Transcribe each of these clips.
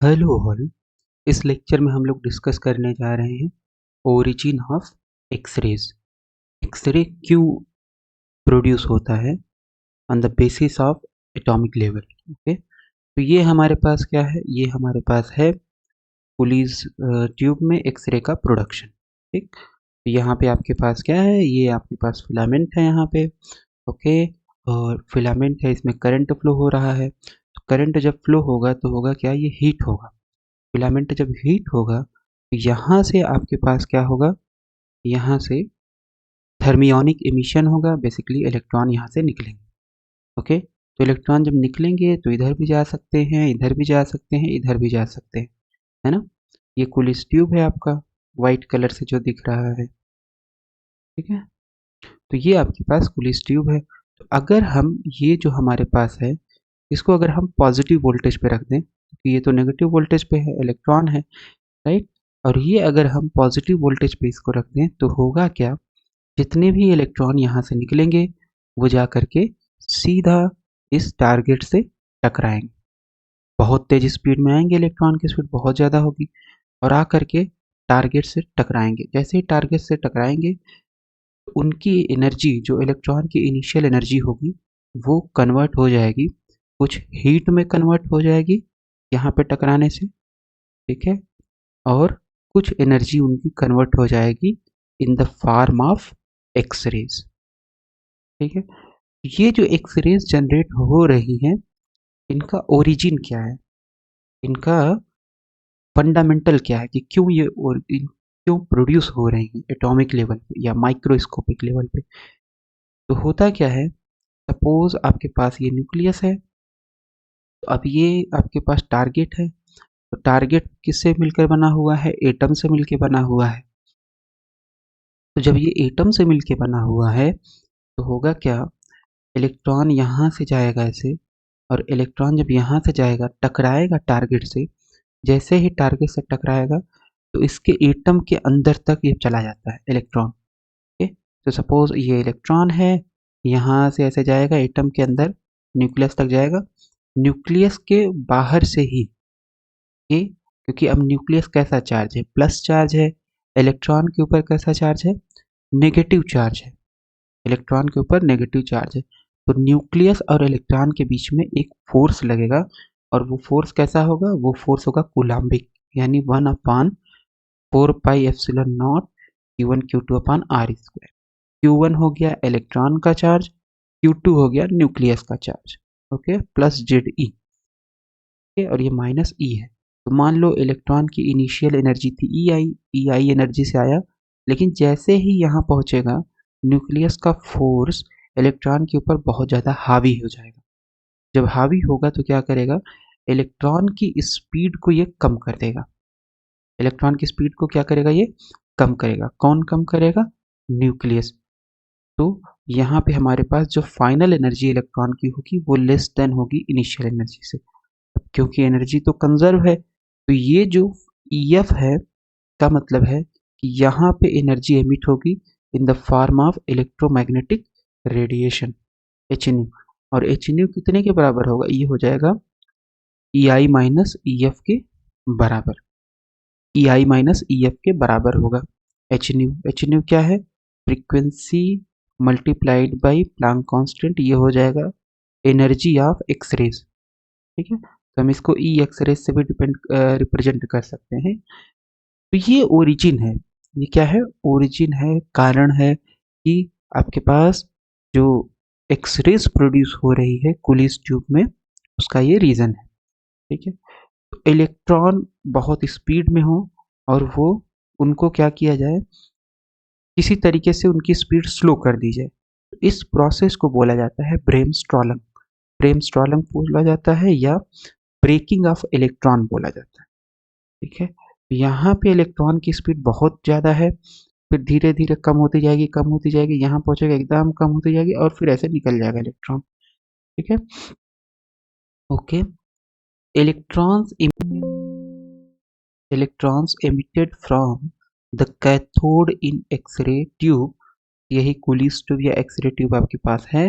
Hello all. इस lecture में हम लोग डिस्कस करने जा रहे हैं ओरिजिन ऑफ एक्सरेज। एक्सरे क्यों प्रोड्यूस होता है on the basis of atomic level. Okay, तो ये हमारे पास क्या है, ये हमारे पास है पुलिस ट्यूब में एक्सरे का प्रोडक्शन। ठीक, तो यहाँ पे आपके पास क्या है, ये आपके पास फिलामेंट है यहाँ पे। ओके, और फिलामेंट है, इसमें करंट फ्लो हो रहा है। तो करंट जब फ्लो होगा तो होगा क्या, ये हीट होगा। फिलामेंट जब हीट होगा तो यहाँ से आपके पास क्या होगा, यहाँ से थर्मियोनिक एमिशन होगा। बेसिकली इलेक्ट्रॉन यहाँ से निकलेंगे। ओके, तो इलेक्ट्रॉन जब निकलेंगे तो इधर भी जा सकते हैं, इधर भी जा सकते हैं, इधर भी जा सकते हैं, है ना। ये कूलिस ट्यूब है आपका, वाइट कलर से जो दिख रहा है। ठीक है, तो ये आपके पास कूलिस ट्यूब है। तो अगर हम ये जो हमारे पास है, इसको अगर हम पॉजिटिव वोल्टेज पे रख दें, क्योंकि ये तो नेगेटिव वोल्टेज पे है, इलेक्ट्रॉन है, राइट। और ये अगर हम पॉजिटिव वोल्टेज पे इसको रख दें तो होगा क्या, जितने भी इलेक्ट्रॉन यहाँ से निकलेंगे वो जा करके सीधा इस टारगेट से टकराएंगे। बहुत तेज स्पीड में आएंगे, इलेक्ट्रॉन की स्पीड बहुत ज़्यादा होगी, और आ करके टारगेट से टकराएंगे। जैसे ही टारगेट से टकराएंगे तो उनकी एनर्जी, जो इलेक्ट्रॉन की इनिशियल एनर्जी होगी, वो कन्वर्ट हो जाएगी, कुछ हीट में कन्वर्ट हो जाएगी यहाँ पे टकराने से। ठीक है, और कुछ एनर्जी उनकी कन्वर्ट हो जाएगी in the form of X-rays. ठीक है, ये जो एक्सरेज जनरेट हो रही हैं, इनका ओरिजिन क्या है, इनका फंडामेंटल क्या है, कि क्यों ये क्यों प्रोड्यूस हो रही हैं एटॉमिक लेवल पे या माइक्रोस्कोपिक लेवल पे। तो होता क्या है, सपोज आपके पास ये न्यूक्लियस है, तो अब ये आपके पास टारगेट है। तो टारगेट किससे मिलकर बना हुआ है, एटम से मिलकर बना हुआ है। तो जब ये एटम से मिलके बना हुआ है तो होगा क्या, इलेक्ट्रॉन यहाँ से जाएगा ऐसे, और इलेक्ट्रॉन जब यहाँ से जाएगा टकराएगा टारगेट से। जैसे ही टारगेट से टकराएगा तो इसके एटम के अंदर तक ये चला जाता है इलेक्ट्रॉन। ओके, तो सपोज ये इलेक्ट्रॉन है, यहाँ से ऐसे जाएगा एटम के अंदर, न्यूक्लियस तक जाएगा। न्यूक्लियस के बाहर से ही ये, क्योंकि अब न्यूक्लियस कैसा चार्ज है, प्लस चार्ज है, इलेक्ट्रॉन के ऊपर कैसा चार्ज है, नेगेटिव चार्ज है। इलेक्ट्रॉन के ऊपर नेगेटिव चार्ज है, तो न्यूक्लियस और इलेक्ट्रॉन के बीच में एक फोर्स लगेगा, और वो फोर्स कैसा होगा, वो फोर्स होगा कूलाम्बिक, यानी 1/4 pi epsilon not Q1 Q2/r²। Q1 हो गया इलेक्ट्रॉन का चार्ज, Q2 हो गया न्यूक्लियस का चार्ज। Okay, plus ZE। और ये माइनस E है। तो मान लो इलेक्ट्रॉन की इनिशियल एनर्जी थी EI एनर्जी से आया, लेकिन जैसे ही यहाँ पहुँचेगा न्यूक्लियस का फोर्स इलेक्ट्रॉन के ऊपर बहुत ज़्यादा हावी हो जाएगा। जब हावी होगा तो क्या करेगा, इलेक्ट्रॉन की स्पीड को ये कम कर देगा। इलेक्ट्रॉन की स्पीड को क्या करेगा, ये कम करेगा। कौन कम करेगा, न्यूक्लियस। तो यहाँ पे हमारे पास जो फाइनल एनर्जी इलेक्ट्रॉन की होगी वो लेस देन होगी इनिशियल एनर्जी से। क्योंकि एनर्जी तो कंजर्व है, तो ये जो EF है का मतलब है कि यहाँ पे एनर्जी एमिट होगी इन the form of electromagnetic radiation, HNU। और HNU कितने के बराबर होगा, ये हो जाएगा EI माइनस EF के बराबर। EI माइनस EF के बराबर होगा HNU क्या है, frequency multiplied by Planck constant, ये हो जाएगा एनर्जी ऑफ एक्सरेज। ठीक है, तो हम इसको ई एक्सरेज से भी रिप्रेजेंट कर सकते हैं। तो ये ओरिजिन है, ये क्या है, ओरिजिन है, कारण है कि आपके पास जो एक्सरेज प्रोड्यूस हो रही है कूलिस ट्यूब में, उसका ये रीज़न है। ठीक है, तो इलेक्ट्रॉन बहुत स्पीड में हो और वो, उनको क्या किया जाए, किसी तरीके से उनकी स्पीड स्लो कर दी जाए। तो इस प्रोसेस को बोला जाता है ब्रेमस्टॉर्मिंग। ब्रेमस्टॉर्मिंग बोला जाता है या ब्रेकिंग ऑफ इलेक्ट्रॉन बोला जाता है। ठीक है, यहाँ पे इलेक्ट्रॉन की स्पीड बहुत ज़्यादा है, फिर धीरे धीरे कम होती जाएगी, कम होती जाएगी, यहाँ पहुँचेगा एकदम कम होती जाएगी, और फिर ऐसे निकल जाएगा इलेक्ट्रॉन। ठीक है, okay. Electrons electrons emitted from the cathode in X-ray tube, यही कूलिस ट्यूब या एक्सरे ट्यूब आपके पास है,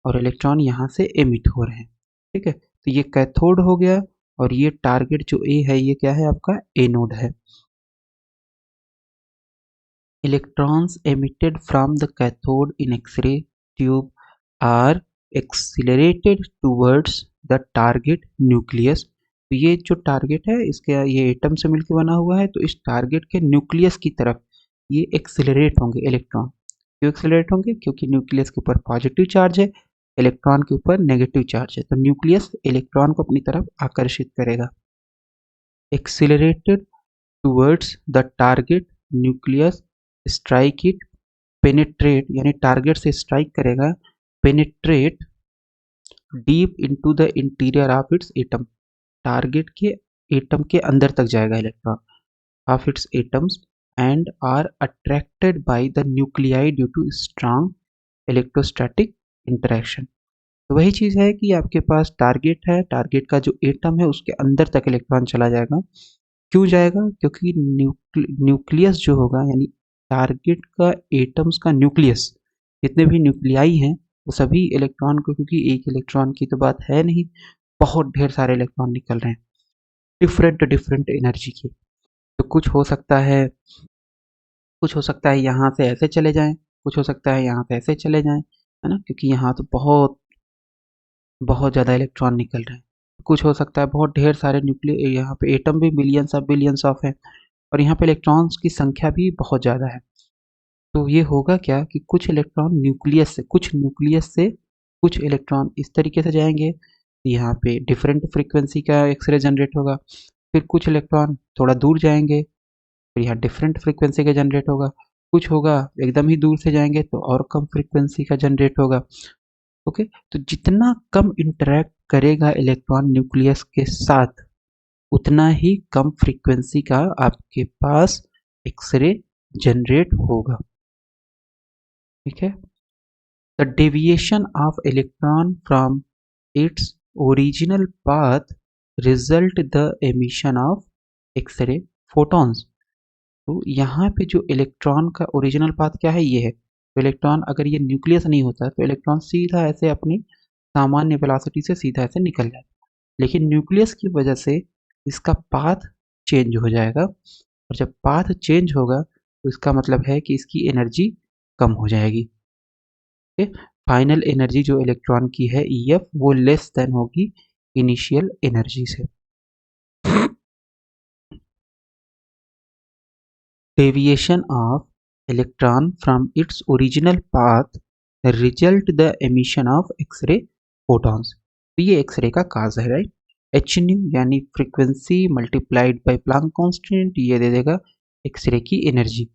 और इलेक्ट्रॉन यहाँ से एमिट हो रहे हैं। ठीक है, तो ये कैथोड हो गया, और ये टारगेट जो ए है ये क्या है आपका एनोड है। Electrons emitted from the cathode in X-ray tube are accelerated towards the target nucleus। तो ये जो टारगेट है इसके ये एटम से मिलकर बना हुआ है, तो इस टारगेट के न्यूक्लियस की तरफ ये एक्सेलरेट होंगे इलेक्ट्रॉन। क्यों एक्सेलरेट होंगे? क्योंकि न्यूक्लियस के ऊपर पॉजिटिव चार्ज है, इलेक्ट्रॉन के ऊपर नेगेटिव चार्ज है, तो न्यूक्लियस इलेक्ट्रॉन को अपनी तरफ आकर्षित करेगा। Accelerated towards the target nucleus strike it penetrate, यानी टारगेट से स्ट्राइक करेगा, penetrate deep into the interior of its atom, target के एटम के अंदर तक जाएगा electron of its atoms and are attracted by the nuclei due to strong electrostatic interaction. तो वही चीज़ है कि आपके पास टारगेट है, टारगेट का जो एटम है उसके अंदर तक इलेक्ट्रॉन चला जाएगा। क्यों जाएगा? क्योंकि न्यूक्लियस जो होगा, यानी टारगेट का एटम्स का न्यूक्लियस, जितने भी न्यूक्लियाई हैं वो सभी इलेक्ट्रॉन को, क्योंकि एक इलेक्ट्रॉन की तो बात है नहीं, बहुत ढेर सारे इलेक्ट्रॉन निकल रहे हैं डिफरेंट डिफरेंट एनर्जी के। तो कुछ हो सकता है यहाँ से ऐसे चले जाएं, कुछ हो सकता है यहाँ से ऐसे चले जाएं, है ना, क्योंकि यहाँ तो बहुत बहुत ज़्यादा इलेक्ट्रॉन निकल रहे हैं। कुछ हो सकता है बहुत ढेर सारे न्यूक्लियर, यहाँ पे एटम भी मिलियंस ऑफ बिलियंस ऑफ है, और यहाँ पे इलेक्ट्रॉन्स की संख्या भी बहुत ज़्यादा है। तो ये होगा क्या कि कुछ इलेक्ट्रॉन न्यूक्लियस से कुछ इलेक्ट्रॉन इस तरीके से जाएंगे, यहाँ पे डिफरेंट फ्रीक्वेंसी का एक्सरे जनरेट होगा। फिर कुछ इलेक्ट्रॉन थोड़ा दूर जाएंगे, फिर यहाँ डिफरेंट फ्रीक्वेंसी का जनरेट होगा। कुछ होगा एकदम ही दूर से जाएंगे तो और कम फ्रीक्वेंसी का जनरेट होगा। ओके, तो जितना कम इंटरेक्ट करेगा इलेक्ट्रॉन न्यूक्लियस के साथ, उतना ही कम फ्रीक्वेंसी का आपके पास एक्सरे जनरेट होगा। ठीक है, the deviation of electron from its original path result the emission of X-ray photons. तो यहाँ पे जो इलेक्ट्रॉन का ओरिजिनल पाथ क्या है, ये है। तो इलेक्ट्रॉन अगर ये न्यूक्लियस नहीं होता तो इलेक्ट्रॉन सीधा ऐसे अपनी सामान्य वेलोसिटी से सीधा ऐसे निकल जाए, लेकिन न्यूक्लियस की वजह से इसका पाथ चेंज हो जाएगा, और जब पाथ चेंज होगा तो इसका मतलब है कि इसकी एनर्जी कम हो जाएगी। फाइनल एनर्जी जो इलेक्ट्रॉन की है EF, वो लेस देन होगी इनिशियल एनर्जी से। Deviation of electron from its original path result the emission of X-ray photons. तो ये एक्सरे का काज है, राइट। एच न्यू यानी frequency multiplied by Planck constant, ये दे देगा एक्सरे की एनर्जी।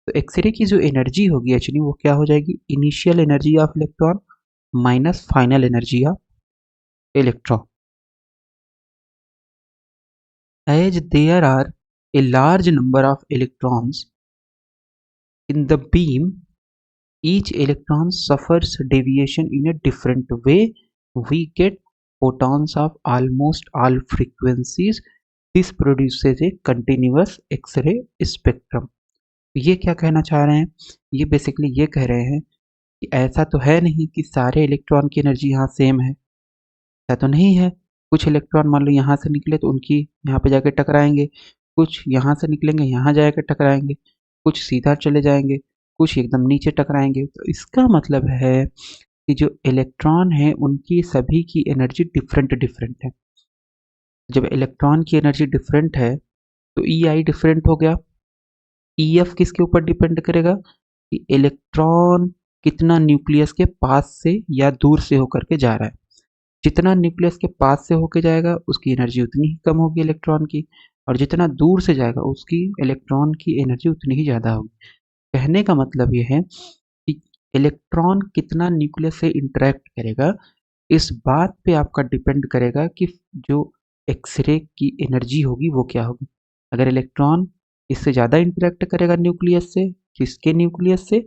तो एक्सरे की जो एनर्जी होगी एच न्यू, वो क्या हो जाएगी, initial energy of electron minus final energy of electron. As there are a large number of electrons in the beam, each electron suffers deviation in a different way. We get photons of almost all frequencies. This produces a continuous X-ray spectrum. ये क्या कहना चाह रहे हैं? ये basically ये कह रहे हैं कि ऐसा तो है नहीं कि सारे इलेक्ट्रॉन की एनर्जी यहाँ सेम है, ऐसा तो नहीं है। कुछ इलेक्ट्रॉन मान लो यहाँ से निकले तो उनकी यहाँ पे जाके टकराएंगे, कुछ यहाँ से निकलेंगे यहाँ जाकर टकराएंगे, कुछ सीधा चले जाएंगे, कुछ एकदम नीचे टकराएंगे। तो इसका मतलब है कि जो इलेक्ट्रॉन है उनकी सभी की एनर्जी डिफरेंट डिफरेंट है। जब इलेक्ट्रॉन की एनर्जी डिफरेंट है तो EI डिफरेंट हो गया। EF किसके ऊपर डिपेंड करेगा कि इलेक्ट्रॉन कितना न्यूक्लियस के पास से या दूर से होकर के जा रहा है। जितना न्यूक्लियस के पास से होके जाएगा उसकी एनर्जी उतनी ही कम होगी इलेक्ट्रॉन की, और जितना दूर से जाएगा उसकी इलेक्ट्रॉन की एनर्जी उतनी ही ज़्यादा होगी। कहने का मतलब ये है कि इलेक्ट्रॉन कितना न्यूक्लियस से इंटरेक्ट करेगा, इस बात पे आपका डिपेंड करेगा कि जो एक्सरे की एनर्जी होगी वो क्या होगी। अगर इलेक्ट्रॉन इससे ज़्यादा इंटरेक्ट करेगा न्यूक्लियस से, किसके न्यूक्लियस से,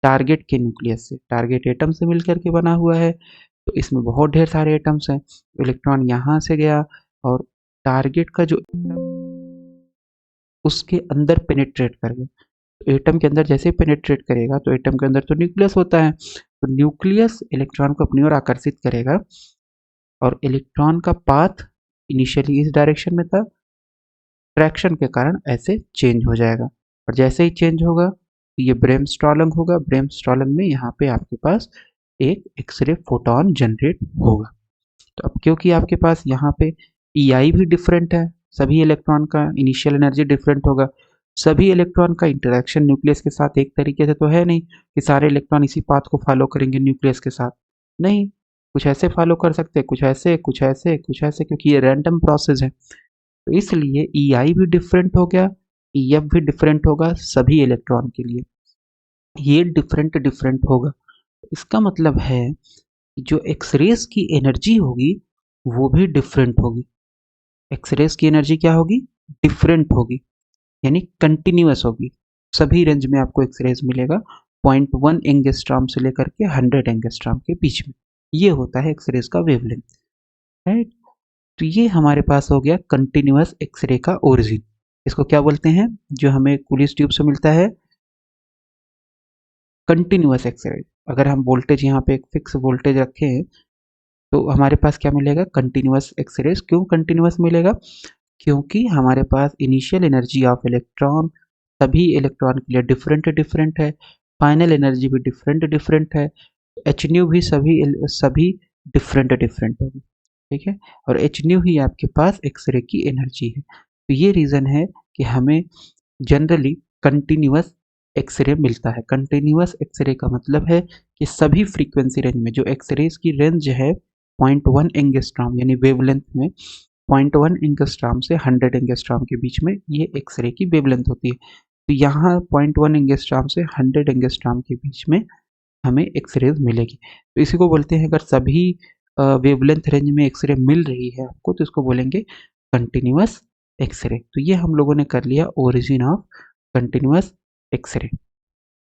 टारगेट के न्यूक्लियस से, टारगेट एटम से मिलकर के बना हुआ है, तो इसमें बहुत ढेर सारे एटम्स हैं। इलेक्ट्रॉन यहाँ से गया और टारगेट का जो उसके अंदर पेनिट्रेट कर गया। तो एटम के अंदर जैसे पेनिट्रेट करेगा तो एटम के अंदर तो न्यूक्लियस होता है, तो न्यूक्लियस इलेक्ट्रॉन को अपनी ओर आकर्षित करेगा और इलेक्ट्रॉन का पाथ इनिशियली इस डायरेक्शन में था, ट्रैक्शन के कारण ऐसे चेंज हो जाएगा, और जैसे ही चेंज होगा ये ब्रेमस्टॉलिंग होगा। ब्रेमस्टॉलिंग में यहाँ पे आपके पास एक एक्सरे फोटोन जनरेट होगा। तो अब क्योंकि आपके पास यहाँ पे EI भी डिफरेंट है, सभी इलेक्ट्रॉन का इनिशियल एनर्जी डिफरेंट होगा। सभी इलेक्ट्रॉन का इंटरेक्शन न्यूक्लियस के साथ एक तरीके से तो है नहीं कि सारे इलेक्ट्रॉन इसी पाथ को फॉलो करेंगे न्यूक्लियस के साथ, नहीं, कुछ ऐसे फॉलो कर सकते हैं, कुछ ऐसे, कुछ ऐसे, कुछ ऐसे, क्योंकि ये रैंडम प्रोसेस है। तो इसलिए EI भी डिफरेंट हो गया, EF भी डिफरेंट होगा सभी इलेक्ट्रॉन के लिए, ये डिफरेंट डिफरेंट होगा। इसका मतलब है कि जो एक्सरेज की एनर्जी होगी वो भी डिफरेंट होगी। एक्सरेज की एनर्जी क्या होगी? डिफरेंट होगी, यानी कंटिन्यूअस होगी। सभी रेंज में आपको एक्सरेज मिलेगा 0.1 एंगस्ट्रॉम से लेकर के 100 एंगस्ट्रॉम के बीच में, ये होता है एक्सरेज का वेवलेंथ, राइट। तो ये हमारे पास हो गया कंटिन्यूअस एक्सरे का ओरिजिन। इसको क्या बोलते हैं जो हमें कूलिस ट्यूब से मिलता है? Continuous X-ray. अगर हम वोल्टेज यहाँ पे एक फिक्स वोल्टेज रखे हैं तो हमारे पास क्या मिलेगा? Continuous X-rays. क्यों कंटिन्यूअस मिलेगा? क्योंकि हमारे पास इनिशियल एनर्जी ऑफ इलेक्ट्रॉन सभी इलेक्ट्रॉन के लिए डिफरेंट डिफरेंट है, फाइनल एनर्जी भी डिफरेंट डिफरेंट है, एच न्यू भी सभी डिफरेंट डिफरेंट होगी, ठीक है। और एच न्यू ही आपके पास एक्सरे की एनर्जी है। तो ये रीज़न है कि हमें जनरली कंटिन्यूअस एक्सरे मिलता है। कंटिन्यूअस एक्सरे का मतलब है कि सभी फ्रीक्वेंसी रेंज में जो एक्सरेज की रेंज है 0.1 एंगस्ट्रॉम यानी वेवलेंथ में 0.1 एंगस्ट्रॉम से 100 एंगस्ट्रॉम के बीच में ये एक्सरे की वेवलेंथ होती है। तो यहाँ 0.1 एंगस्ट्रॉम से 100 एंगस्ट्रॉम के बीच में हमें एक्सरेज मिलेगी। तो इसी को बोलते हैं, अगर सभी वेवलेंथ रेंज में एक्सरे मिल रही है आपको तो इसको बोलेंगे कंटिन्यूअस एक्सरे। तो ये हम लोगों ने कर लिया ओरिजिन ऑफ कंटिन्यूअस एक्सरे।